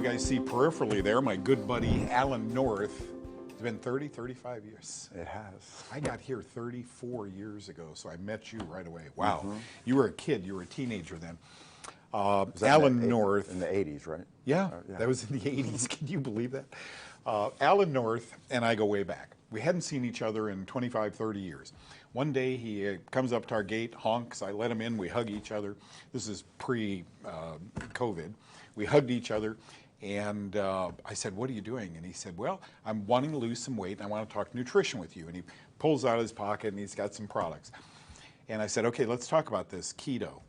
guys see peripherally there, my good buddy Alan North. It's been 30, 35 years. It has. I got here 34 years ago, so I met you right away. Wow. You were a kid. You were a teenager then. Alan North. In the 80s, right? Yeah, that was in the 80s. Can you believe that? Alan North and I go way back. We hadn't seen each other in 25, 30 years. One day he comes up to our gate, honks, I let him in, we hug each other. This is pre-COVID. We hugged each other, and I said, what are you doing? And he said, well, I'm wanting to lose some weight, and I want to talk nutrition with you. And he pulls out his pocket, and he's got some products. And I said, okay, let's talk about this, keto.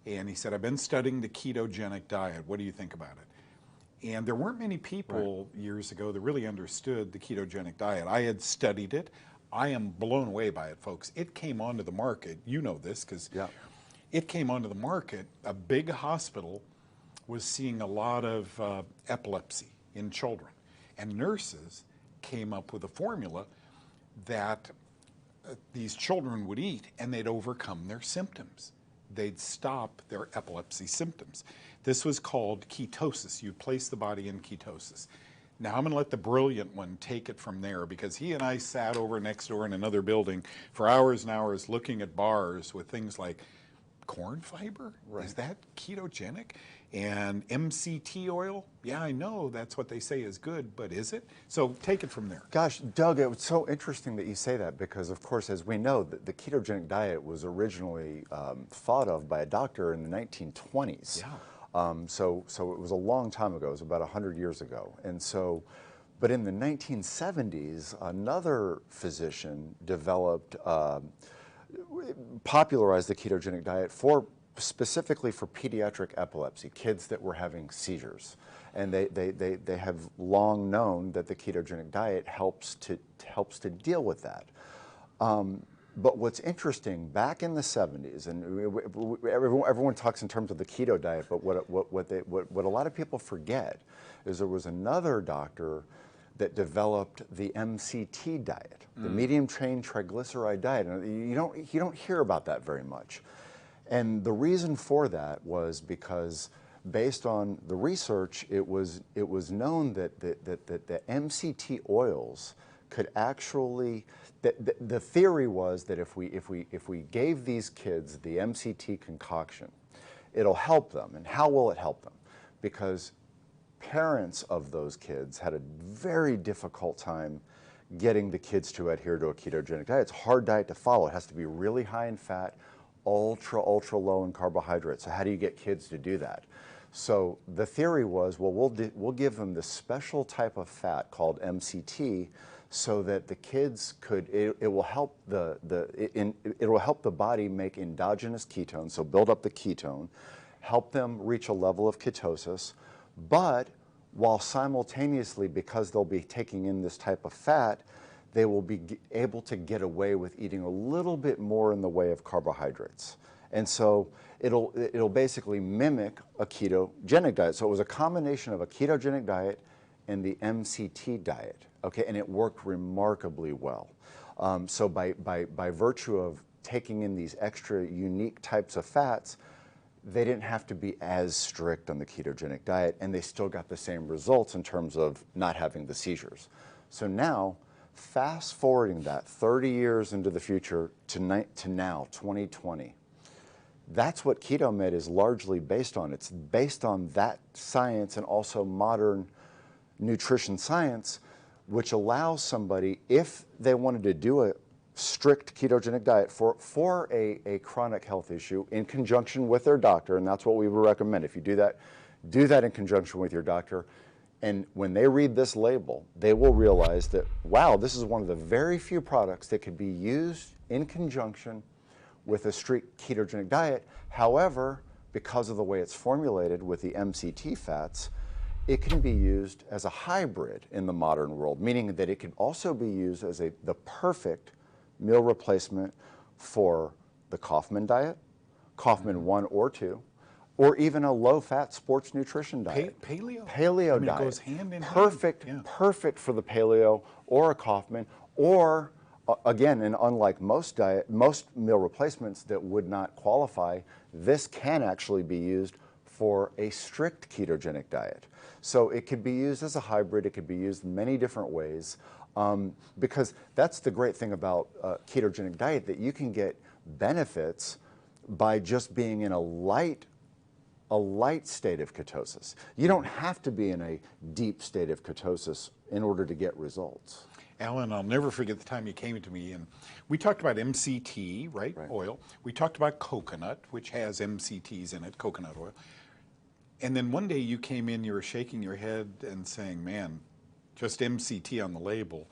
And he said, I've been studying the ketogenic diet. What do you think about it? And there weren't many people years ago that really understood the ketogenic diet. I had studied it. I am blown away by it, folks. It came onto the market. You know this because it came onto the market. A big hospital was seeing a lot of epilepsy in children. And nurses came up with a formula that these children would eat and they'd overcome their symptoms. They'd stop their epilepsy symptoms. This was called ketosis. You place the body in ketosis. Now I'm going to let the brilliant one take it from there, because he and I sat over next door in another building for hours and hours looking at bars with things like corn fiber? Is that ketogenic? And MCT oil? Yeah, I know that's what they say is good, but is it? So take it from there. Gosh, Doug, it was so interesting that you say that, because of course, as we know, the ketogenic diet was originally thought of by a doctor in the 1920s. Yeah. So it was a long time ago. It was about 100 years ago. And so, but in the 1970s, another physician developed, popularized the ketogenic diet specifically for pediatric epilepsy, kids that were having seizures. And they have long known that the ketogenic diet helps to deal with that. But what's interesting, back in the 70s, and everyone talks in terms of the keto diet, but what a lot of people forget is there was another doctor that developed the MCT diet, the medium chain triglyceride diet. And you don't hear about that very much. And the reason for that was because, based on the research, it was known that the MCT oils could actually, the theory was that if we gave these kids the MCT concoction, it'll help them. And how will it help them? Because parents of those kids had a very difficult time getting the kids to adhere to a ketogenic diet. It's a hard diet to follow. It has to be really high in fat, ultra low in carbohydrates. So how do you get kids to do that? So the theory was, well, we'll give them this special type of fat called MCT, so that the kids could, it will help it will help the body make endogenous ketones, so build up the ketone, help them reach a level of ketosis, but while simultaneously, because they'll be taking in this type of fat, they will be able to get away with eating a little bit more in the way of carbohydrates. And so it'll basically mimic a ketogenic diet. So it was a combination of a ketogenic diet and the MCT diet, okay, and it worked remarkably well. So by virtue of taking in these extra unique types of fats, they didn't have to be as strict on the ketogenic diet, and they still got the same results in terms of not having the seizures. So now, fast forwarding that 30 years into the future to now, 2020, that's what KetoMed is largely based on. It's based on that science and also modern nutrition science, which allows somebody, if they wanted to do a strict ketogenic diet for a chronic health issue in conjunction with their doctor, and that's what we would recommend. If you do that in conjunction with your doctor, and when they read this label, they will realize that, wow, this is one of the very few products that could be used in conjunction with a strict ketogenic diet. However, because of the way it's formulated with the MCT fats, it can be used as a hybrid in the modern world, meaning that it can also be used as the perfect meal replacement for the Kaufman diet, Kaufman 1 or 2, or even a low-fat sports nutrition diet. Paleo? Paleo diet. It goes hand in hand. Perfect for the paleo or a Kaufman, or again, and unlike most meal replacements that would not qualify, this can actually be used for a strict ketogenic diet. So it could be used as a hybrid, it could be used in many different ways, because that's the great thing about ketogenic diet, that you can get benefits by just being in a light state of ketosis. You don't have to be in a deep state of ketosis in order to get results. Alan, I'll never forget the time you came to me and we talked about MCT, right? Oil. We talked about coconut, which has MCTs in it, coconut oil. And then one day you came in, you were shaking your head and saying, man, just MCT on the label,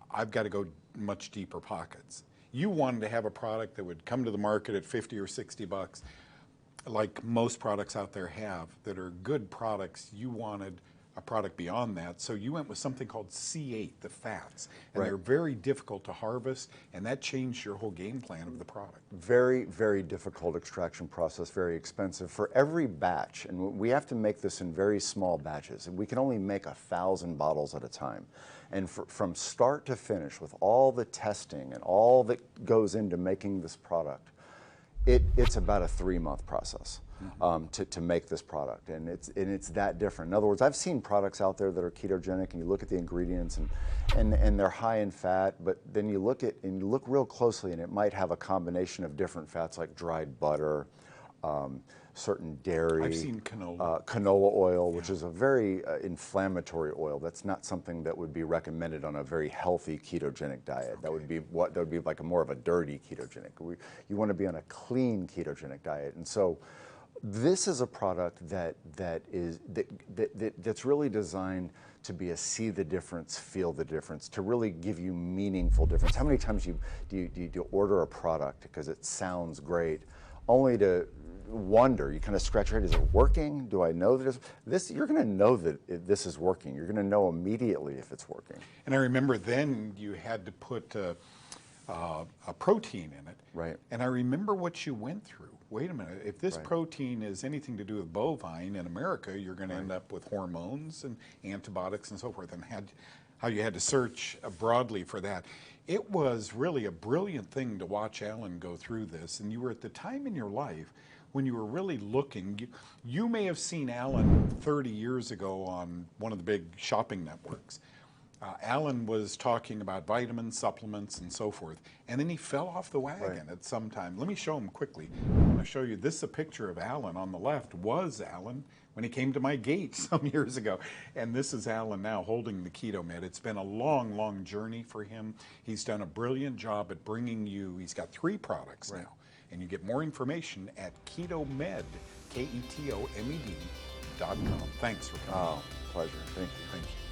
I've got to go much deeper pockets. You wanted to have a product that would come to the market at 50 or 60 bucks, like most products out there have, that are good products. You wanted a product beyond that, so you went with something called C8, the fats, and they're very difficult to harvest, and that changed your whole game plan of the product. Very, very difficult extraction process, very expensive. For every batch, and we have to make this in very small batches, and we can only make 1,000 bottles at a time. And from start to finish, with all the testing and all that goes into making this product, it's about a 3-month process. To make this product, and it's that different. In other words, I've seen products out there that are ketogenic, and you look at the ingredients, and they're high in fat, but then you look real closely, and it might have a combination of different fats like dried butter, certain dairy. I've seen canola. Canola oil, which is a very inflammatory oil. That's not something that would be recommended on a very healthy ketogenic diet. That would be like more of a dirty ketogenic. You want to be on a clean ketogenic diet, and so this is a product that's really designed to be a see the difference, feel the difference, to really give you meaningful difference. How many times do you order a product because it sounds great, only to wonder, you kind of scratch your head, is it working? Do I know that this? You're going to know that this is working. You're going to know immediately if it's working. And I remember then you had to put a protein in it. Right. And I remember what you went through. Wait a minute, if this protein is anything to do with bovine in America, you're going to end up with hormones and antibiotics and so forth, and how you had to search broadly for that. It was really a brilliant thing to watch Alan go through this, and you were at the time in your life when you were really looking. You may have seen Alan 30 years ago on one of the big shopping networks. Alan was talking about vitamins, supplements, and so forth, and then he fell off the wagon at some time. Let me show him quickly. I'm going to show you, this is a picture of Alan on the left, was Alan when he came to my gate some years ago, and this is Alan now holding the KetoMed. It's been a long, long journey for him. He's done a brilliant job at bringing you, he's got 3 products now, and you get more information at KetoMed, KetoMed.com. Thanks for coming. Oh, pleasure. Thank you. Thank you.